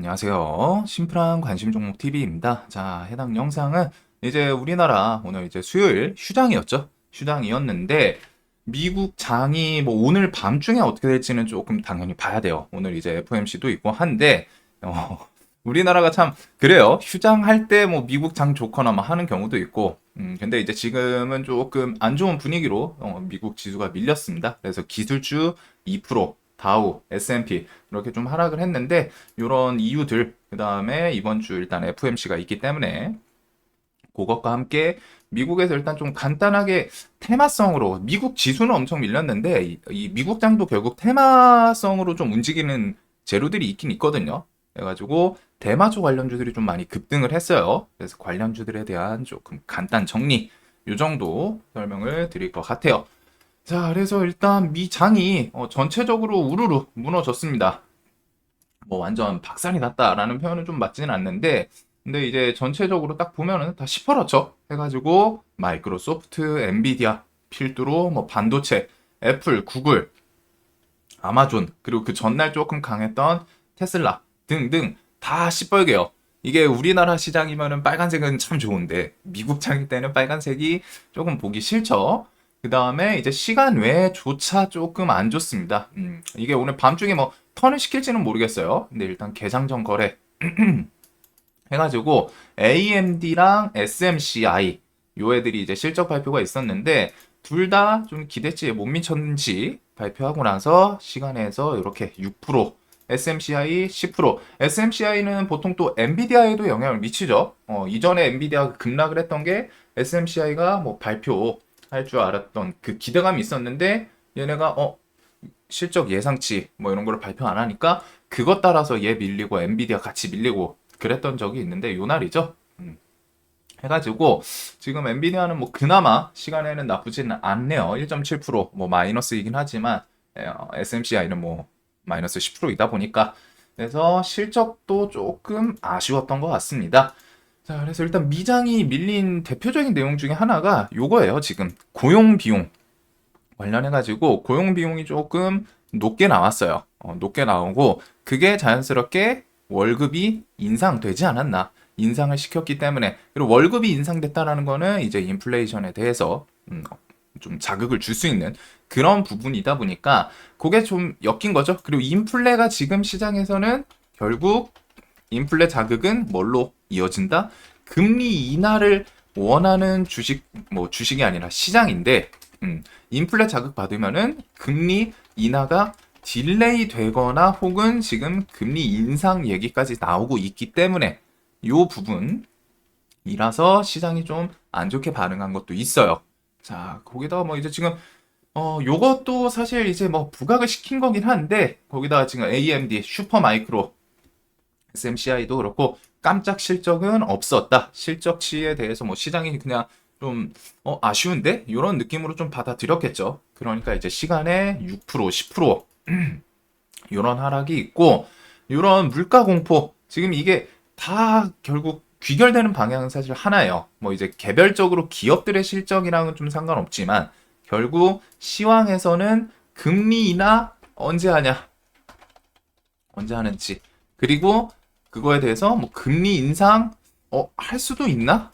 안녕하세요. 심플한 관심 종목 TV입니다. 자, 해당 영상은 이제 우리나라 오늘 이제 수요일 휴장이었죠. 휴장이었는데 미국 장이 뭐 오늘 밤중에 어떻게 될지는 조금 당연히 봐야 돼요. 오늘 이제 FOMC도 있고 한데 우리나라가 참 그래요. 휴장할 때 뭐 미국 장 좋거나 막 하는 경우도 있고 근데 이제 지금은 조금 안 좋은 분위기로 미국 지수가 밀렸습니다. 그래서 기술주 2%, 다우, S&P 이렇게 좀 하락을 했는데 이런 이유들 그다음에 이번 주 일단 FOMC가 있기 때문에 그것과 함께 미국에서 일단 좀 간단하게 테마성으로 미국 지수는 엄청 밀렸는데 이 미국장도 결국 테마성으로 좀 움직이는 재료들이 있긴 있거든요. 그래가지고 대마초 관련주들이 좀 많이 급등을 했어요. 그래서 관련주들에 대한 조금 간단 정리 이 정도 설명을 드릴 것 같아요. 자, 그래서 일단 미 장이 전체적으로 우르르 무너졌습니다. 뭐 완전 박살이 났다라는 표현은 좀 맞지는 않는데, 근데 이제 전체적으로 딱 보면은 다 시퍼렇죠. 해가지고 마이크로소프트, 엔비디아 필두로 뭐 반도체, 애플, 구글, 아마존 그리고 그 전날 조금 강했던 테슬라 등등 다 시뻘게요. 이게 우리나라 시장이면은 빨간색은 참 좋은데 미국 장일 때는 빨간색이 조금 보기 싫죠. 그 다음에 이제 시간 외조차 조금 안 좋습니다. 이게 오늘 밤중에 뭐 턴을 시킬지는 모르겠어요. 근데 일단 개장전 거래 해가지고 AMD랑 SMCI 요 애들이 이제 실적 발표가 있었는데 둘 다 좀 기대치에 못 미쳤는지 발표하고 나서 시간에서 이렇게 6%, SMCI 10%. SMCI는 보통 또 엔비디아에도 영향을 미치죠. 이전에 엔비디아가 급락을 했던 게 SMCI가 뭐 발표할 줄 알았던 그 기대감이 있었는데 얘네가 실적 예상치 뭐 이런 걸 발표 안 하니까 그것 따라서 얘 밀리고 엔비디아 같이 밀리고 그랬던 적이 있는데 요 날이죠. 해가지고 지금 엔비디아는 뭐 그나마 시간에는 나쁘지는 않네요. 1.7%뭐 마이너스이긴 하지만 SMCI는 뭐 마이너스 10%이다 보니까 그래서 실적도 조금 아쉬웠던 것 같습니다. 자, 그래서 일단 미장이 밀린 대표적인 내용 중에 하나가 요거예요. 지금 고용 비용 관련해가지고 고용 비용이 조금 높게 나왔어요. 높게 나오고 그게 자연스럽게 월급이 인상되지 않았나. 인상을 시켰기 때문에 그리고 월급이 인상됐다라는 거는 이제 인플레이션에 대해서 좀 자극을 줄 수 있는 그런 부분이다 보니까 그게 좀 엮인 거죠. 그리고 인플레가 지금 시장에서는 결국 인플레 자극은 뭘로 이어진다? 금리 인하를 원하는 주식, 뭐 주식이 아니라 시장인데, 인플레 자극 받으면은 금리 인하가 딜레이 되거나 혹은 지금 금리 인상 얘기까지 나오고 있기 때문에 요 부분이라서 시장이 좀 안 좋게 반응한 것도 있어요. 자, 거기다가 뭐 이제 지금 요것도 사실 이제 뭐 부각을 시킨 거긴 한데 거기다가 지금 AMD 슈퍼마이크로 SMCI도 그렇고 깜짝 실적은 없었다. 실적치에 대해서 뭐 시장이 그냥 좀 아쉬운데 이런 느낌으로 좀 받아들였겠죠. 그러니까 이제 시간에 6%, 10% 이런 하락이 있고 이런 물가 공포 지금 이게 다 결국 귀결되는 방향은 사실 하나예요. 뭐 이제 개별적으로 기업들의 실적이랑은 좀 상관없지만 결국 시황에서는 금리 인하 언제 하냐, 언제 하는지 그리고 그거에 대해서 뭐 금리 인상 할 수도 있나?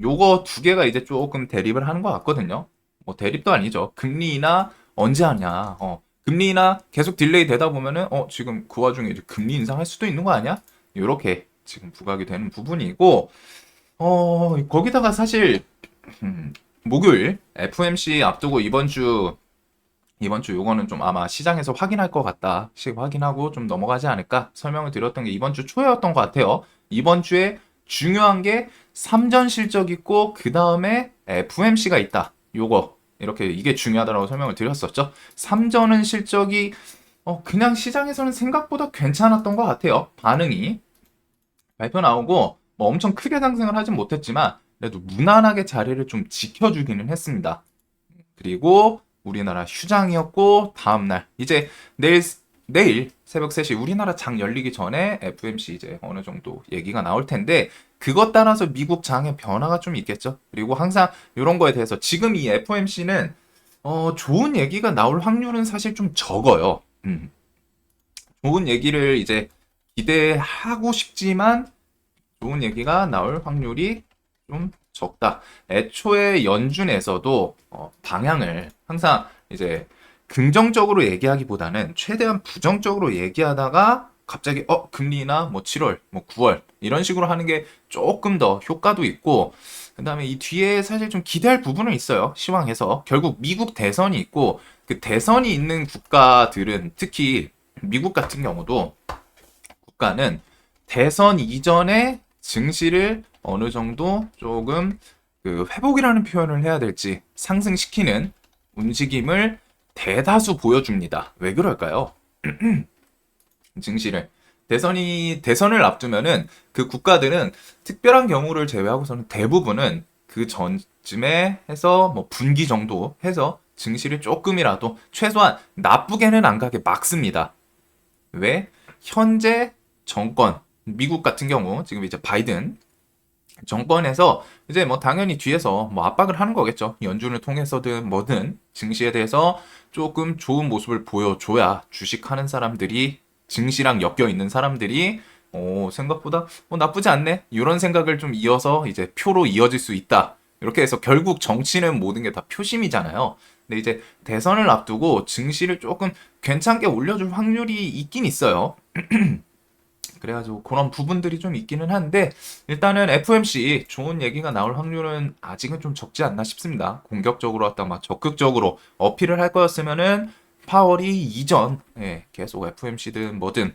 요거 두 개가 이제 조금 대립을 하는 것 같거든요. 뭐 대립도 아니죠. 금리 인하 언제 하냐? 금리 인하 계속 딜레이 되다 보면은 지금 그 와중에 이제 금리 인상할 수도 있는 거 아니야? 요렇게 지금 부각이 되는 부분이고 거기다가 사실 목요일 FOMC 앞두고 이번 주 요거는 좀 아마 시장에서 확인할 것 같다. 확인하고 좀 넘어가지 않을까 설명을 드렸던 게 이번 주 초였던 것 같아요. 이번 주에 중요한 게 3전 실적 있고 그 다음에 FOMC가 있다. 요거 이렇게 이게 중요하다고 설명을 드렸었죠. 3전은 실적이 그냥 시장에서는 생각보다 괜찮았던 것 같아요. 반응이 발표 나오고 뭐 엄청 크게 상승을 하진 못했지만 그래도 무난하게 자리를 좀 지켜주기는 했습니다. 그리고 우리나라 휴장이었고 다음날 이제 내일 새벽 3시 우리나라 장 열리기 전에 FMC 이제 어느 정도 얘기가 나올 텐데 그것 따라서 미국 장의 변화가 좀 있겠죠. 그리고 항상 이런 거에 대해서 지금 이 FOMC는 좋은 얘기가 나올 확률은 사실 좀 적어요. 좋은 얘기를 이제 기대하고 싶지만 좋은 얘기가 나올 확률이 좀 적다. 애초에 연준에서도 방향을 항상 이제 긍정적으로 얘기하기보다는 최대한 부정적으로 얘기하다가 갑자기 금리 인하 뭐 7월, 뭐 9월 이런 식으로 하는 게 조금 더 효과도 있고, 그다음에 이 뒤에 사실 좀 기대할 부분은 있어요. 시황에서 결국 미국 대선이 있고, 그 대선이 있는 국가들은 특히 미국 같은 경우도 국가는 대선 이전에 증시를 어느 정도 조금 그 회복이라는 표현을 해야 될지 상승시키는 움직임을 대다수 보여줍니다. 왜 그럴까요? 증시를. 대선을 앞두면은 그 국가들은 특별한 경우를 제외하고서는 대부분은 그 전쯤에 해서 뭐 분기 정도 해서 증시를 조금이라도 최소한 나쁘게는 안 가게 막습니다. 왜? 현재 정권, 미국 같은 경우 지금 이제 바이든 정권에서 이제 뭐 당연히 뒤에서 뭐 압박을 하는 거겠죠. 연준을 통해서든 뭐든 증시에 대해서 조금 좋은 모습을 보여줘야 주식하는 사람들이, 증시랑 엮여 있는 사람들이 생각보다 나쁘지 않네, 이런 생각을 좀 이어서 이제 표로 이어질 수 있다. 이렇게 해서 결국 정치는 모든 게 다 표심이잖아요. 근데 이제 대선을 앞두고 증시를 조금 괜찮게 올려줄 확률이 있긴 있어요. 그래가지고 그런 부분들이 좀 있기는 한데, 일단은 FOMC 좋은 얘기가 나올 확률은 아직은 좀 적지 않나 싶습니다. 공격적으로 왔다 막 적극적으로 어필을 할 거였으면은 파월이 이전 계속 FOMC든 뭐든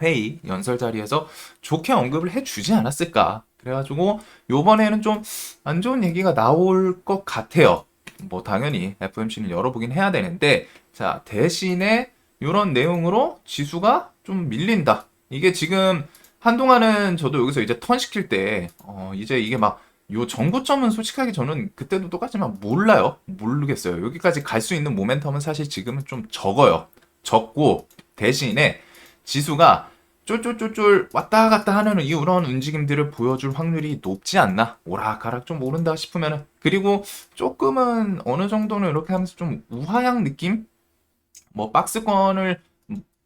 회의 연설 자리에서 좋게 언급을 해주지 않았을까. 그래가지고 요번에는 좀 안 좋은 얘기가 나올 것 같아요. 뭐 당연히 FOMC는 열어보긴 해야 되는데, 자 대신에 이런 내용으로 지수가 좀 밀린다. 이게 지금 한동안은 저도 여기서 이제 턴 시킬 때 이제 이게 막 요 정고점은 솔직하게 저는 그때도 똑같지만 몰라요. 모르겠어요. 여기까지 갈 수 있는 모멘텀은 사실 지금은 좀 적어요. 적고 대신에 지수가 쫄쫄쫄쫄 왔다 갔다 하는 이런 움직임들을 보여줄 확률이 높지 않나? 오락가락 좀 오른다 싶으면은, 그리고 조금은 어느 정도는 이렇게 하면서 좀 우하향 느낌? 뭐 박스권을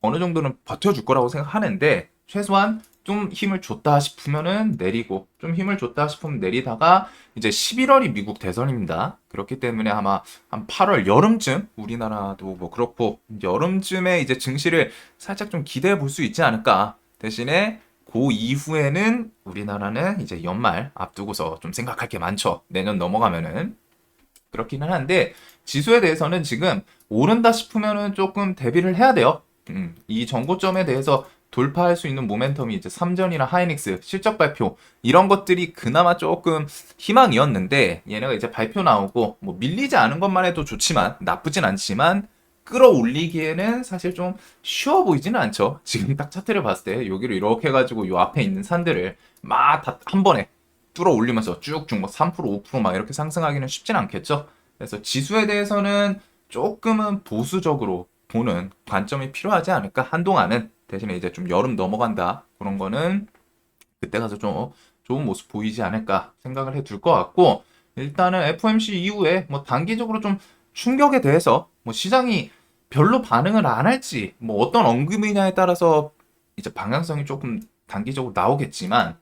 어느 정도는 버텨줄 거라고 생각하는데, 최소한 좀 힘을 줬다 싶으면은 내리고, 좀 힘을 줬다 싶으면 내리다가 이제 11월이 미국 대선입니다. 그렇기 때문에 아마 한 8월 여름쯤, 우리나라도 뭐 그렇고 여름쯤에 이제 증시를 살짝 좀 기대해 볼 수 있지 않을까. 대신에 그 이후에는 우리나라는 이제 연말 앞두고서 좀 생각할 게 많죠. 내년 넘어가면은. 그렇기는 한데, 지수에 대해서는 지금 오른다 싶으면은 조금 대비를 해야 돼요. 이 정고점에 대해서 돌파할 수 있는 모멘텀이 이제 삼전이나 하이닉스 실적 발표 이런 것들이 그나마 조금 희망이었는데, 얘네가 이제 발표 나오고 뭐 밀리지 않은 것만 해도 좋지만, 나쁘진 않지만 끌어올리기에는 사실 좀 쉬워 보이지는 않죠. 지금 딱 차트를 봤을 때 여기를 이렇게 해가지고 요 앞에 있는 산들을 막 다 한 번에 뚫어 올리면서 쭉쭉 뭐 3% 5%막 이렇게 상승하기는 쉽진 않겠죠. 그래서 지수에 대해서는 조금은 보수적으로 보는 관점이 필요하지 않을까, 한동안은. 대신에 이제 좀 여름 넘어간다 그런 거는 그때 가서 좀 좋은 모습 보이지 않을까 생각을 해둘 것 같고, 일단은 FOMC 이후에 뭐 단기적으로 좀 충격에 대해서 뭐 시장이 별로 반응을 안 할지, 뭐 어떤 언급이냐에 따라서 이제 방향성이 조금 단기적으로 나오겠지만,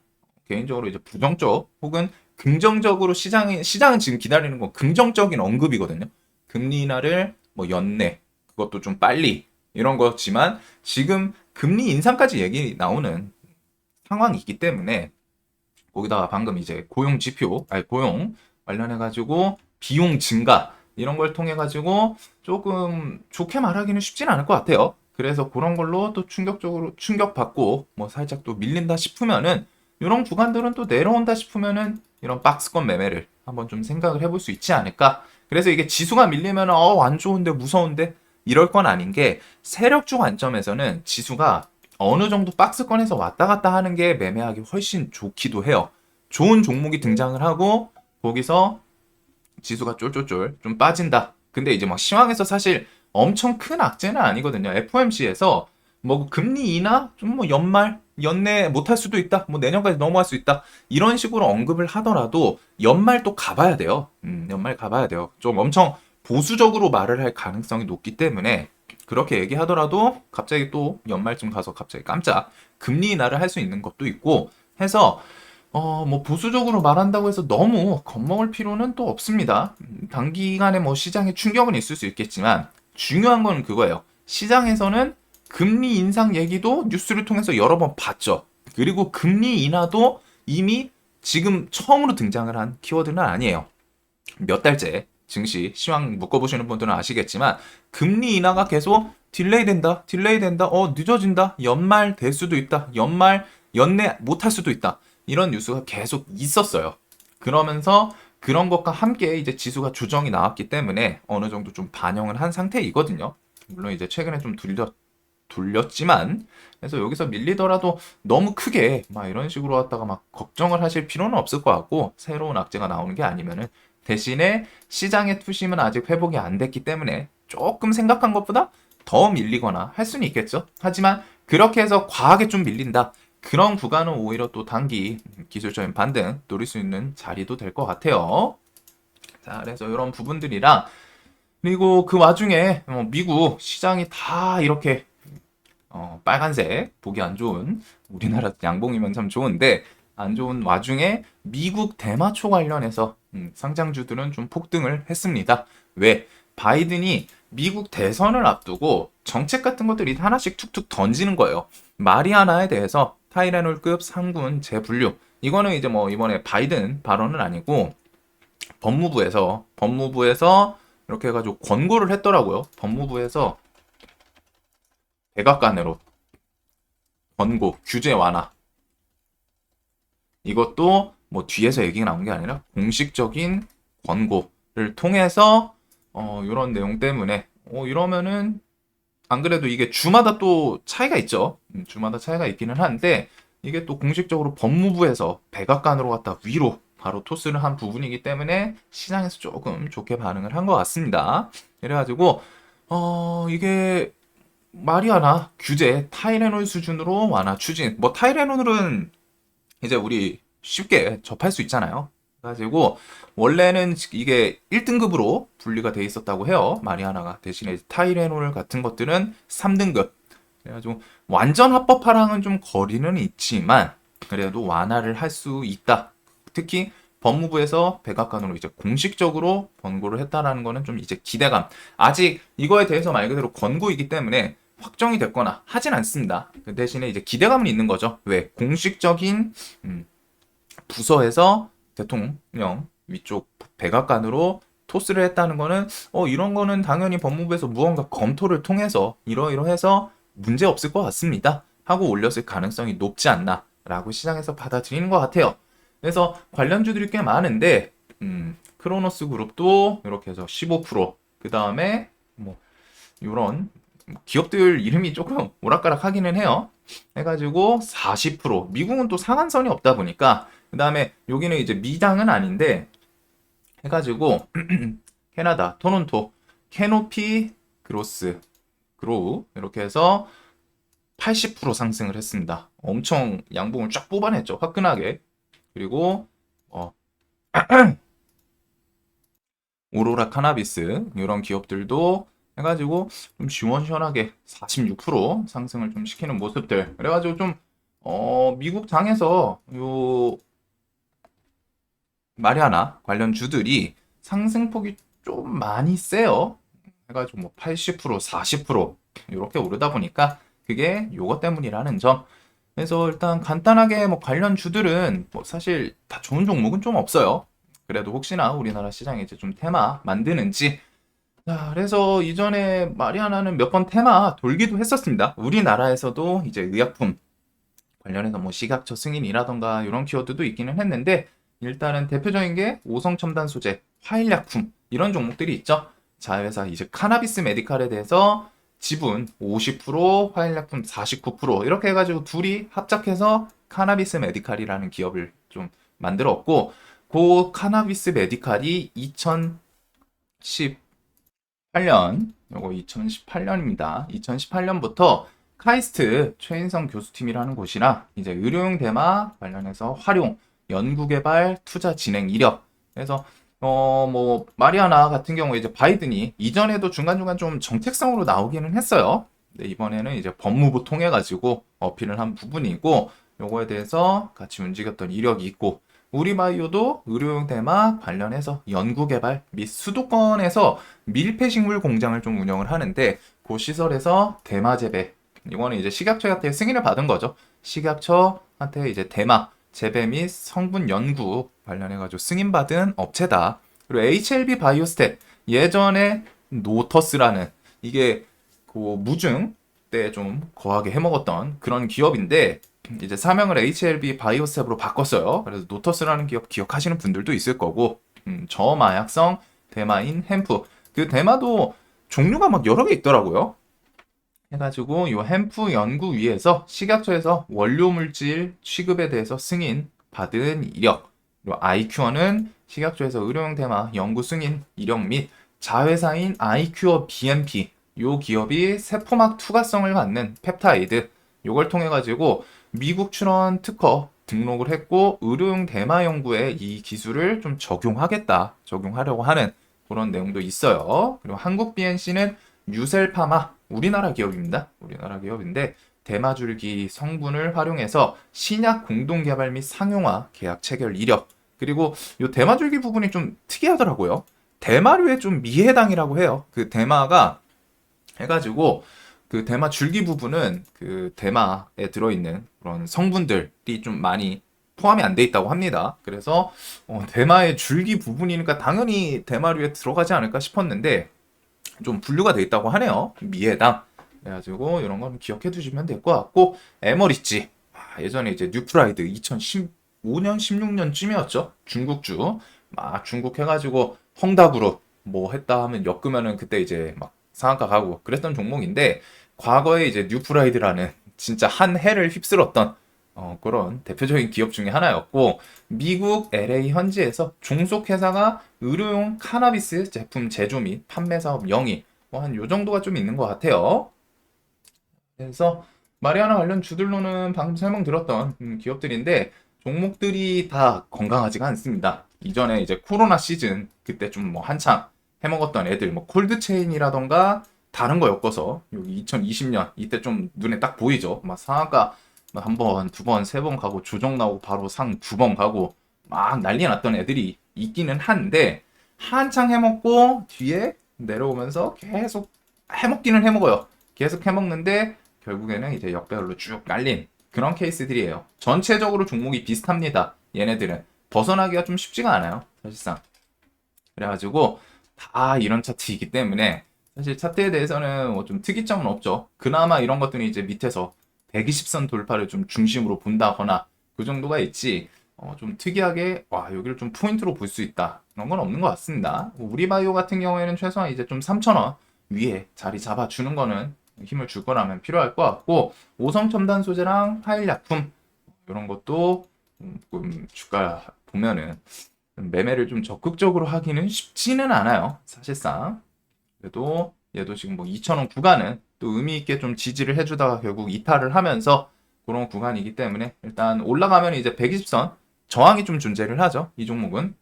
개인적으로 이제 부정적 혹은 긍정적으로 시장은 지금 기다리는 건 긍정적인 언급이거든요. 금리 인하를 뭐 연내, 그것도 좀 빨리, 이런 거지만 지금 금리 인상까지 얘기 나오는 상황이기 때문에, 거기다가 방금 이제 고용 지표, 아니 고용 관련해 가지고 비용 증가 이런 걸 통해 가지고 조금 좋게 말하기는 쉽진 않을 것 같아요. 그래서 그런 걸로 또 충격받고 뭐 살짝 또 밀린다 싶으면은, 이런 구간들은 또 내려온다 싶으면은 이런 박스권 매매를 한번 좀 생각을 해볼 수 있지 않을까. 그래서 이게 지수가 밀리면 안 좋은데 무서운데 이럴 건 아닌 게, 세력주 관점에서는 지수가 어느 정도 박스권에서 왔다 갔다 하는 게 매매하기 훨씬 좋기도 해요. 좋은 종목이 등장을 하고 거기서 지수가 쫄쫄쫄 좀 빠진다. 근데 이제 막 시황에서 사실 엄청 큰 악재는 아니거든요. FOMC에서 뭐 금리 인하 좀 뭐 연내 못할 수도 있다. 뭐 내년까지 넘어갈 수 있다. 이런 식으로 언급을 하더라도 연말 또 가봐야 돼요. 연말 가봐야 돼요. 좀 엄청 보수적으로 말을 할 가능성이 높기 때문에 그렇게 얘기하더라도 갑자기 또 연말쯤 가서 갑자기 깜짝 금리 인하를 할 수 있는 것도 있고 해서 뭐 보수적으로 말한다고 해서 너무 겁먹을 필요는 또 없습니다. 단기간에 뭐 시장에 충격은 있을 수 있겠지만 중요한 건 그거예요. 시장에서는 금리 인상 얘기도 뉴스를 통해서 여러 번 봤죠. 그리고 금리 인하도 이미 지금 처음으로 등장을 한 키워드는 아니에요. 몇 달째 증시 시황 묶어보시는 분들은 아시겠지만 금리 인하가 계속 딜레이 된다, 늦어진다, 연말 될 수도 있다, 연내 못할 수도 있다. 이런 뉴스가 계속 있었어요. 그러면서 그런 것과 함께 이제 지수가 조정이 나왔기 때문에 어느 정도 좀 반영을 한 상태이거든요. 물론 이제 최근에 좀 돌렸지만 그래서 여기서 밀리더라도 너무 크게 막 이런 식으로 왔다가 막 걱정을 하실 필요는 없을 것 같고 새로운 악재가 나오는 게 아니면은 대신에 시장의 투심은 아직 회복이 안 됐기 때문에 조금 생각한 것보다 더 밀리거나 할 수는 있겠죠. 하지만 그렇게 해서 과하게 좀 밀린다. 그런 구간은 오히려 또 단기 기술적인 반등 노릴 수 있는 자리도 될 것 같아요. 자, 그래서 이런 부분들이랑 그리고 그 와중에 미국 시장이 다 이렇게 빨간색 보기 안 좋은 우리나라 양봉이면 참 좋은데 안 좋은 와중에 미국 대마초 관련해서 상장주들은 좀 폭등을 했습니다. 왜? 바이든이 미국 대선을 앞두고 정책 같은 것들이 하나씩 툭툭 던지는 거예요. 마리아나에 대해서 타이레놀급 상군 재분류. 이거는 이제 뭐 이번에 바이든 발언은 아니고 법무부에서 이렇게 해가지고 권고를 했더라고요. 법무부에서 백악관으로 권고, 규제 완화. 이것도 뭐 뒤에서 얘기가 나온 게 아니라 공식적인 권고를 통해서 이런 내용 때문에 이러면은 안 그래도 이게 주마다 또 차이가 있죠. 주마다 차이가 있기는 한데 이게 또 공식적으로 법무부에서 백악관으로 갔다 위로 바로 토스를 한 부분이기 때문에 시장에서 조금 좋게 반응을 한 것 같습니다. 그래가지고 이게 마리아나 규제 타이레놀 수준으로 완화 추진. 뭐 타이레놀은 이제 우리 쉽게 접할 수 있잖아요. 그래가지고 원래는 이게 1등급으로 분리가 돼 있었다고 해요. 마리아나가 대신에 타이레놀 같은 것들은 3등급. 그래가지고 완전 합법화랑은 좀 거리는 있지만 그래도 완화를 할 수 있다. 특히 법무부에서 백악관으로 이제 공식적으로 권고를 했다라는 거는 좀 이제 기대감. 아직 이거에 대해서 말 그대로 권고이기 때문에 확정이 됐거나 하진 않습니다. 그 대신에 이제 기대감은 있는 거죠. 왜? 공식적인 부서에서 대통령 위쪽 백악관으로 토스를 했다는 거는 이런 거는 당연히 법무부에서 무언가 검토를 통해서 이러이러해서 문제 없을 것 같습니다 하고 올렸을 가능성이 높지 않나 라고 시장에서 받아들이는 것 같아요. 그래서 관련주들이 꽤 많은데 크로노스 그룹도 이렇게 해서 15%그 다음에 뭐 이런 기업들 이름이 조금 오락가락 하기는 해요. 해가지고 40% 미국은 또 상한선이 없다 보니까 그 다음에 여기는 이제 미장은 아닌데 해가지고 캐나다 토론토 캐노피 그로우 이렇게 해서 80% 상승을 했습니다. 엄청 양봉을 쫙 뽑아냈죠. 화끈하게. 그리고 오로라 카나비스 이런 기업들도 해가지고 좀 시원시원하게 46% 상승을 좀 시키는 모습들. 그래가지고 좀 미국 장에서 요 마리아나 관련 주들이 상승폭이 좀 많이 세요. 해가지고 뭐 80%, 40% 이렇게 오르다 보니까 그게 요거 때문이라는 점. 그래서 일단 간단하게 뭐 관련 주들은 뭐 사실 다 좋은 종목은 좀 없어요. 그래도 혹시나 우리나라 시장에 이제 좀 테마 만드는지. 자, 그래서 이전에 마리아나는 몇 번 테마 돌기도 했었습니다. 우리나라에서도 이제 의약품 관련해서 뭐 식약처 승인이라던가 이런 키워드도 있기는 했는데 일단은 대표적인 게 오성첨단 소재, 화일약품 이런 종목들이 있죠. 자회사 이제 카나비스 메디칼에 대해서 지분 50%, 화일약품 49% 이렇게 해가지고 둘이 합작해서 카나비스 메디칼이라는 기업을 좀 만들었고 그 카나비스 메디칼이 2018년 요거 2018년입니다. 2018년부터 카이스트 최인성 교수팀이라는 곳이랑 이제 의료용 대마 관련해서 활용, 연구개발, 투자 진행 이력. 그래서 뭐 마리아나 같은 경우에 이제 바이든이 이전에도 중간중간 좀 정책성으로 나오기는 했어요. 근데 이번에는 이제 법무부 통해 가지고 어필을 한 부분이고 요거에 대해서 같이 움직였던 이력이 있고 우리바이오도 의료용 대마 관련해서 연구개발 및 수도권에서 밀폐식물 공장을 좀 운영을 하는데 그 시설에서 대마 재배 이거는 이제 식약처한테 승인을 받은 거죠. 식약처한테 이제 대마 재배 및 성분 연구 관련해가지고 승인받은 업체다. 그리고 HLB 바이오스텝 예전에 노터스라는 이게 그 무증 때 좀 거하게 해먹었던 그런 기업인데 이제 사명을 HLB 바이오스텝으로 바꿨어요. 그래서 노터스라는 기업 기억하시는 분들도 있을 거고 저마약성 대마인 햄프 그 대마도 종류가 막 여러 개 있더라고요. 해가지고 이 햄프 연구위에서 식약처에서 원료 물질 취급에 대해서 승인 받은 이력 그리고 아이큐어는 식약처에서 의료용 대마 연구 승인 이력 및 자회사인 아이큐어 BMP 요 기업이 세포막 투과성을 갖는 펩타이드 요걸 통해 가지고 미국 출원 특허 등록을 했고 의료용 대마 연구에 이 기술을 좀 적용하려고 하는 그런 내용도 있어요. 그리고 한국 BNC는 유셀파마 우리나라 기업입니다. 우리나라 기업인데 대마줄기 성분을 활용해서 신약 공동 개발 및 상용화 계약 체결 이력 그리고 이 대마줄기 부분이 좀 특이하더라고요. 대마류에 좀 미해당이라고 해요. 그 대마가 해가지고 그 대마 줄기 부분은 그 대마에 들어있는 그런 성분들이 좀 많이 포함이 안 돼 있다고 합니다. 그래서 대마의 줄기 부분이니까 당연히 대마류에 들어가지 않을까 싶었는데 좀 분류가 돼 있다고 하네요. 미해당. 그래가지고 이런 건 기억해 두시면 될 것 같고 에머리지 예전에 이제 뉴프라이드 2015년 16년쯤이었죠. 중국주 막 중국 해가지고 헝다그룹 뭐 했다 하면 엮으면은 그때 이제 막 상한가 가고 그랬던 종목인데 과거에 이제 뉴프라이드라는 진짜 한 해를 휩쓸었던 그런 대표적인 기업 중에 하나였고 미국 LA 현지에서 종속회사가 의료용 카나비스 제품 제조 및 판매 사업 영위 뭐 한 요 정도가 좀 있는 것 같아요. 그래서 마리아나 관련 주들로는 방금 설명드렸던 기업들인데 종목들이 다 건강하지가 않습니다. 이전에 이제 코로나 시즌 그때 좀 뭐 한창 해먹었던 애들 뭐 콜드체인이라던가 다른 거 엮어서 여기 2020년 이때 좀 눈에 딱 보이죠. 막 상한가 한 번, 두 번, 세 번 가고 조정 나오고 바로 상 두 번 가고 막 난리 났던 애들이 있기는 한데 한창 해먹고 뒤에 내려오면서 계속 해먹기는 해먹어요. 계속 해먹는데 결국에는 이제 역배열로 쭉 깔린 그런 케이스들이에요. 전체적으로 종목이 비슷합니다. 얘네들은 벗어나기가 좀 쉽지가 않아요. 사실상. 그래가지고 다 이런 차트이기 때문에 사실 차트에 대해서는 뭐 좀 특이점은 없죠. 그나마 이런 것들이 이제 밑에서 120선 돌파를 좀 중심으로 본다거나 그 정도가 있지 좀 특이하게 와 여기를 좀 포인트로 볼 수 있다 그런 건 없는 것 같습니다. 우리바이오 같은 경우에는 최소한 이제 좀 3,000원 위에 자리 잡아주는 거는 힘을 줄 거라면 필요할 것 같고 오성 첨단 소재랑 하일 약품 이런 것도 주가 보면은 매매를 좀 적극적으로 하기는 쉽지는 않아요. 사실상. 그래도 얘도 지금 뭐 2,000원 구간은 또 의미 있게 좀 지지를 해주다가 결국 이탈을 하면서 그런 구간이기 때문에 일단 올라가면 이제 120선 저항이 좀 존재를 하죠. 이 종목은.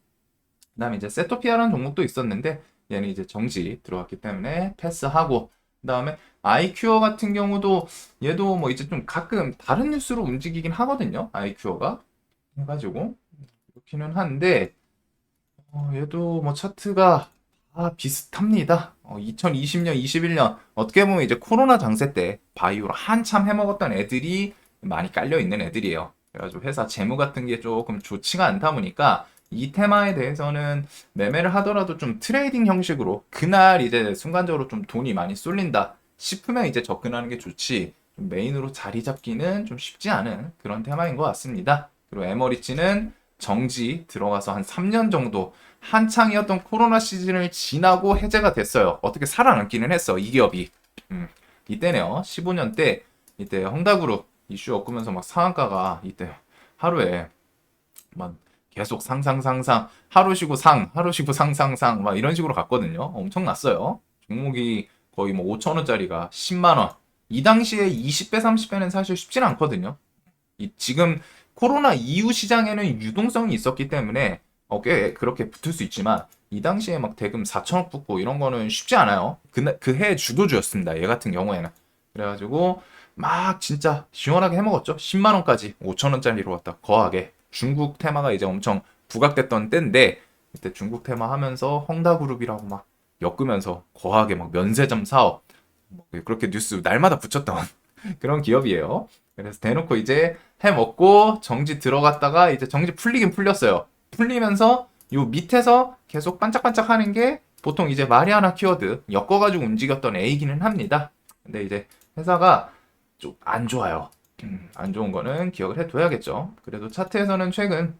그다음에 이제 세토피아라는 종목도 있었는데 얘는 이제 정지 들어갔기 때문에 패스하고 그다음에 아이큐어 같은 경우도 얘도 뭐 이제 좀 가끔 다른 뉴스로 움직이긴 하거든요. 아이큐어가 해가지고 그렇기는 한데 얘도 뭐 차트가 다 비슷합니다. 2020년, 21년 어떻게 보면 이제 코로나 장세 때 바이오로 한참 해먹었던 애들이 많이 깔려 있는 애들이에요. 그래가지고 회사 재무 같은 게 조금 좋지가 않다 보니까 이 테마에 대해서는 매매를 하더라도 좀 트레이딩 형식으로 그날 이제 순간적으로 좀 돈이 많이 쏠린다 싶으면 이제 접근하는 게 좋지 좀 메인으로 자리 잡기는 좀 쉽지 않은 그런 테마인 것 같습니다. 그리고 에머리지는 정지 들어가서 한 3년 정도 한창이었던 코로나 시즌을 지나고 해제가 됐어요. 어떻게 살아남기는 했어, 이 기업이. 이때네요. 15년 때, 이때 헝다그룹 이슈 엮으면서 막 상한가가 이때 하루에 막 계속 상상, 하루 쉬고 하루 쉬고 상상, 막 이런 식으로 갔거든요. 엄청났어요. 종목이 거의 뭐 5,000원짜리가 10만원. 이 당시에 20배, 30배는 사실 쉽진 않거든요. 지금 코로나 이후 시장에는 유동성이 있었기 때문에 꽤 그렇게 붙을 수 있지만 이 당시에 막 대금 4천억 붙고 이런 거는 쉽지 않아요. 그 해 주도주였습니다. 얘 같은 경우에는. 그래가지고 막 진짜 시원하게 해먹었죠. 10만 원까지 5천 원짜리로 갖다 거하게. 중국 테마가 이제 엄청 부각됐던 때인데 그때 중국 테마 하면서 헝다그룹이라고 막 엮으면서 거하게 막 면세점 사업 뭐 그렇게 뉴스 날마다 붙였던 그런 기업이에요. 그래서 대놓고 이제 해먹고 정지 들어갔다가 이제 정지 풀리긴 풀렸어요. 풀리면서 요 밑에서 계속 반짝반짝 하는 게 보통 이제 마리아나 키워드 엮어가지고 움직였던 A기는 합니다. 근데 이제 회사가 좀 안 좋아요. 안 좋은 거는 기억을 해둬야겠죠. 그래도 차트에서는 최근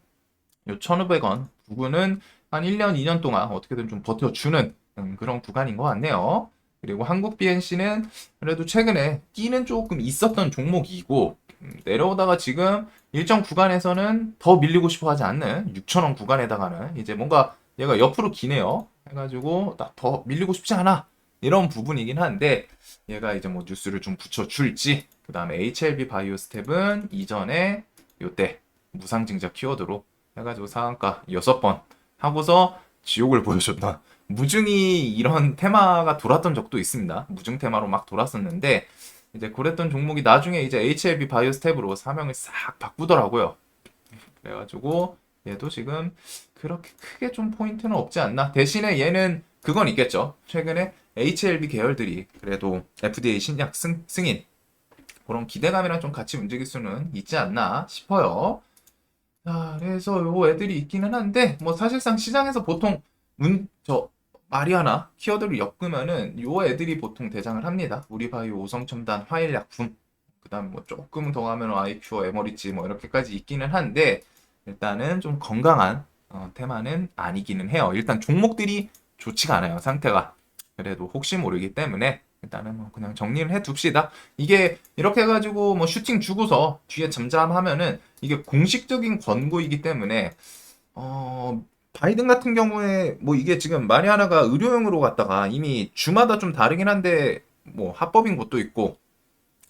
요 1,500원 부근은 한 1년, 2년 동안 어떻게든 좀 버텨주는 그런 구간인 것 같네요. 그리고 한국 BNC는 그래도 최근에 끼는 조금 있었던 종목이고 내려오다가 지금 일정 구간에서는 더 밀리고 싶어 하지 않는 6,000원 구간에다가는 이제 뭔가 얘가 옆으로 기네요. 해가지고 나 더 밀리고 싶지 않아. 이런 부분이긴 한데 얘가 이제 뭐 뉴스를 좀 붙여줄지 그 다음에 HLB 바이오스텝은 이전에 요때 무상증자 키워드로 해가지고 상한가 6번 하고서 지옥을 보여줬던 무증이 이런 테마가 돌았던 적도 있습니다. 무증 테마로 막 돌았었는데 이제 그랬던 종목이 나중에 이제 HLB 바이오스텝으로 사명을 싹 바꾸더라고요. 그래가지고 얘도 지금 그렇게 크게 좀 포인트는 없지 않나. 대신에 얘는 그건 있겠죠. 최근에 HLB 계열들이 그래도 FDA 신약 승인 그런 기대감이랑 좀 같이 움직일 수는 있지 않나 싶어요. 자, 그래서 요 애들이 있기는 한데, 뭐 사실상 시장에서 보통 마리아나 키워드를 엮으면은 요 애들이 보통 대장을 합니다. 우리바이오, 오성첨단, 화일약품, 그 다음 뭐 조금 더 가면 아이큐어, 에머리지 뭐 이렇게까지 있기는 한데, 일단은 좀 건강한 테마는 아니기는 해요. 일단 종목들이 좋지가 않아요, 상태가. 그래도 혹시 모르기 때문에 일단은 뭐 그냥 정리를 해 둡시다. 이게 이렇게 해가지고 뭐 슈팅 주고서 뒤에 잠잠하면은 이게 공식적인 권고이기 때문에 바이든 같은 경우에 뭐 이게 지금 마리아나가 의료용으로 갔다가 이미 주마다 좀 다르긴 한데 뭐 합법인 곳도 있고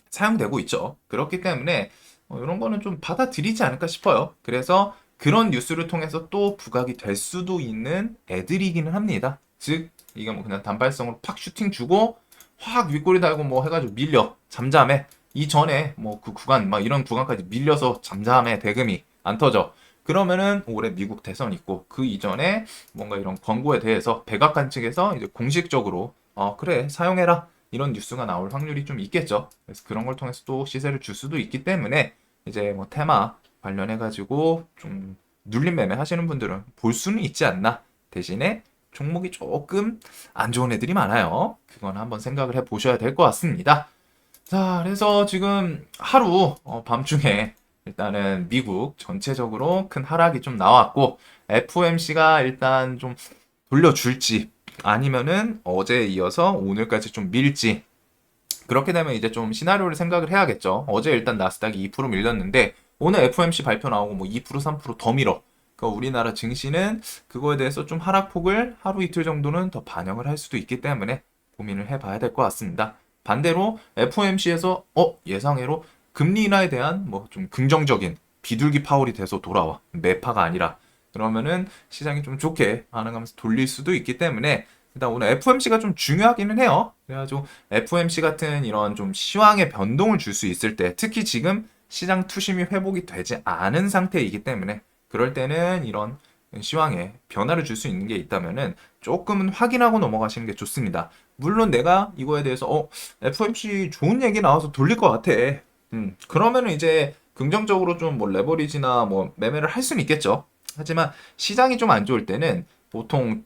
사용되고 있죠. 그렇기 때문에 이런 거는 좀 받아들이지 않을까 싶어요. 그래서 그런 뉴스를 통해서 또 부각이 될 수도 있는 애들이기는 합니다. 즉 이게 뭐 그냥 단발성으로 팍 슈팅 주고 확 윗꼬리 달고 뭐 해가지고 밀려 잠잠해. 이전에 뭐 그 구간 막 이런 구간까지 밀려서 잠잠해 대금이 안 터져. 그러면은 올해 미국 대선 있고 그 이전에 뭔가 이런 광고에 대해서 백악관 측에서 이제 공식적으로 그래 사용해라 이런 뉴스가 나올 확률이 좀 있겠죠. 그래서 그런 걸 통해서 또 시세를 줄 수도 있기 때문에 이제 뭐 테마 관련해 가지고 좀 눌림 매매 하시는 분들은 볼 수는 있지 않나. 대신에 종목이 조금 안 좋은 애들이 많아요. 그건 한번 생각을 해 보셔야 될 것 같습니다. 자, 그래서 지금 하루 밤중에 일단은 미국 전체적으로 큰 하락이 좀 나왔고 FOMC가 일단 좀 돌려줄지 아니면은 어제에 이어서 오늘까지 좀 밀지 그렇게 되면 이제 좀 시나리오를 생각을 해야겠죠. 어제 일단 나스닥이 2% 밀렸는데 오늘 FOMC 발표 나오고 뭐 2% 3%더 밀어. 그러니까 우리나라 증시는 그거에 대해서 좀 하락폭을 하루 이틀 정도는 더 반영을 할 수도 있기 때문에 고민을 해봐야 될 것 같습니다. 반대로 FOMC에서 예상외로 금리 인하에 대한 뭐 좀 긍정적인 비둘기 파월이 돼서 돌아와 매파가 아니라 그러면은 시장이 좀 좋게 반응하면서 돌릴 수도 있기 때문에 일단 오늘 FOMC가 좀 중요하기는 해요. 그래가지고 FOMC 같은 이런 좀 시황의 변동을 줄 수 있을 때 특히 지금 시장 투심이 회복이 되지 않은 상태이기 때문에 그럴 때는 이런 시황에 변화를 줄 수 있는 게 있다면은 조금은 확인하고 넘어가시는 게 좋습니다. 물론 내가 이거에 대해서 FOMC 좋은 얘기 나와서 돌릴 것 같아. 그러면은 이제 긍정적으로 좀 뭐 레버리지나 뭐 매매를 할 수는 있겠죠. 하지만 시장이 좀 안 좋을 때는 보통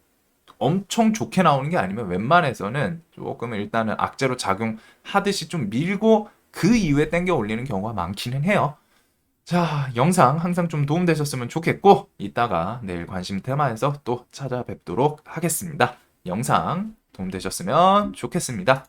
엄청 좋게 나오는 게 아니면 웬만해서는 조금은 일단은 악재로 작용하듯이 좀 밀고 그 이후에 땡겨 올리는 경우가 많기는 해요. 자, 영상 항상 좀 도움되셨으면 좋겠고 이따가 내일 관심 테마에서 또 찾아뵙도록 하겠습니다. 영상 도움되셨으면 좋겠습니다.